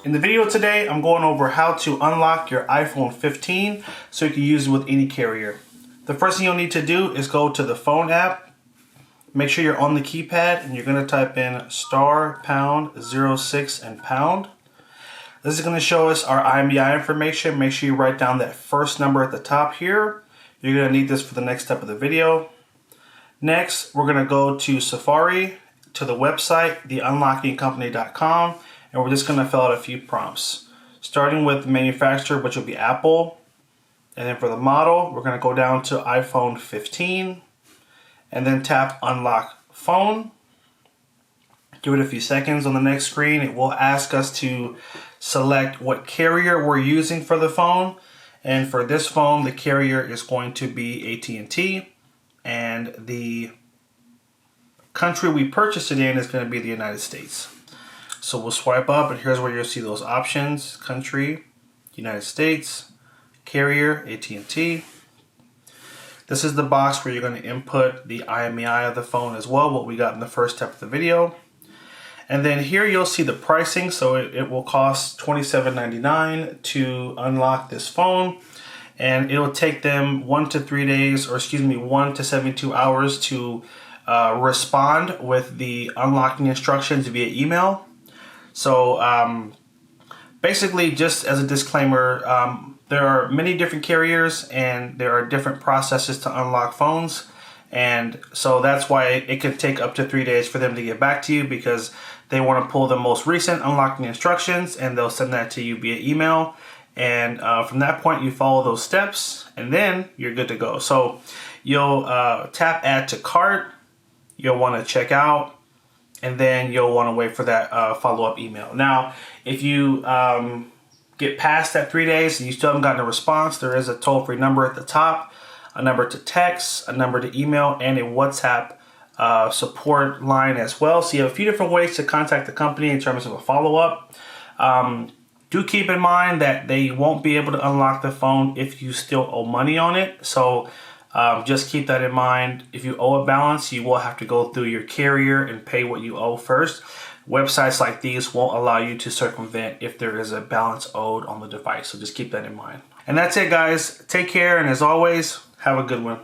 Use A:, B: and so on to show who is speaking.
A: In the video today, I'm going over how to unlock your iPhone 15 so you can use it with any carrier. The first thing you'll need to do is go to the phone app. Make sure you're on the keypad and you're going to type in *#06 and #. This is going to show us our IMEI information. Make sure you write down that first number at the top here. You're going to need this for the next step of the video. Next, we're going to go to Safari, to the website, theunlockingcompany.com, and we're just going to fill out a few prompts. Starting with the manufacturer, which will be Apple. And then for the model, we're going to go down to iPhone 15 and then tap Unlock Phone. Give it a few seconds. On the next screen, it will ask us to select what carrier we're using for the phone. And for this phone, the carrier is going to be AT&T, and the country we purchased it in is going to be the United States. So we'll swipe up, and here's where you'll see those options: country, United States, carrier, AT&T. This is the box where you're going to input the IMEI of the phone as well, what we got in the first step of the video. And then here you'll see the pricing. So it will cost $27.99 to unlock this phone, and it will take them 1 to 3 days, or excuse me, 1 to 72 hours to respond with the unlocking instructions via email. So basically, just as a disclaimer, there are many different carriers and there are different processes to unlock phones. And so that's why it could take up to 3 days for them to get back to you, because they want to pull the most recent unlocking instructions and they'll send that to you via email. And from that point, you follow those steps and then you're good to go. So you'll tap Add to Cart. You'll want to check out, and then you'll want to wait for that follow-up email. Now, if you get past that 3 days and you still haven't gotten a response, there is a toll-free number at the top, a number to text, a number to email, and a WhatsApp support line as well. So you have a few different ways to contact the company in terms of a follow-up. Do keep in mind that they won't be able to unlock the phone if you still owe money on it. So just keep that in mind. If you owe a balance, you will have to go through your carrier and pay what you owe first. Websites like these won't allow you to circumvent if there is a balance owed on the device. So just keep that in mind. And that's it, guys. Take care, and as always, have a good one.